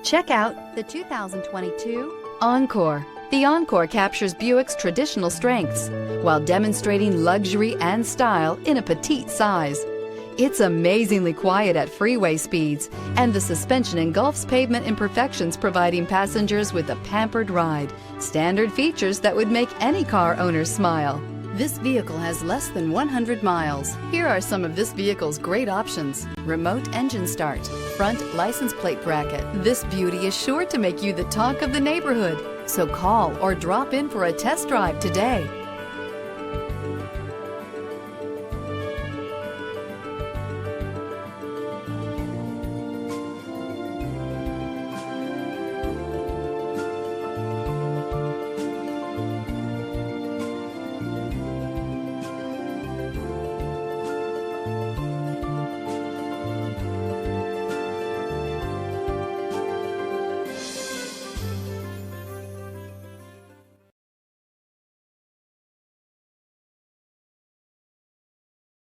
Check out the 2022 Encore. The Encore captures Buick's traditional strengths while demonstrating luxury and style in a petite size. It's amazingly quiet at freeway speeds, and the suspension engulfs pavement imperfections, providing passengers with a pampered ride. Standard features that would make any car owner smile. This vehicle has less than 100 miles. Here are some of this vehicle's great options: remote engine start, front license plate bracket. This beauty is sure to make you the talk of the neighborhood. So call or drop in for a test drive today.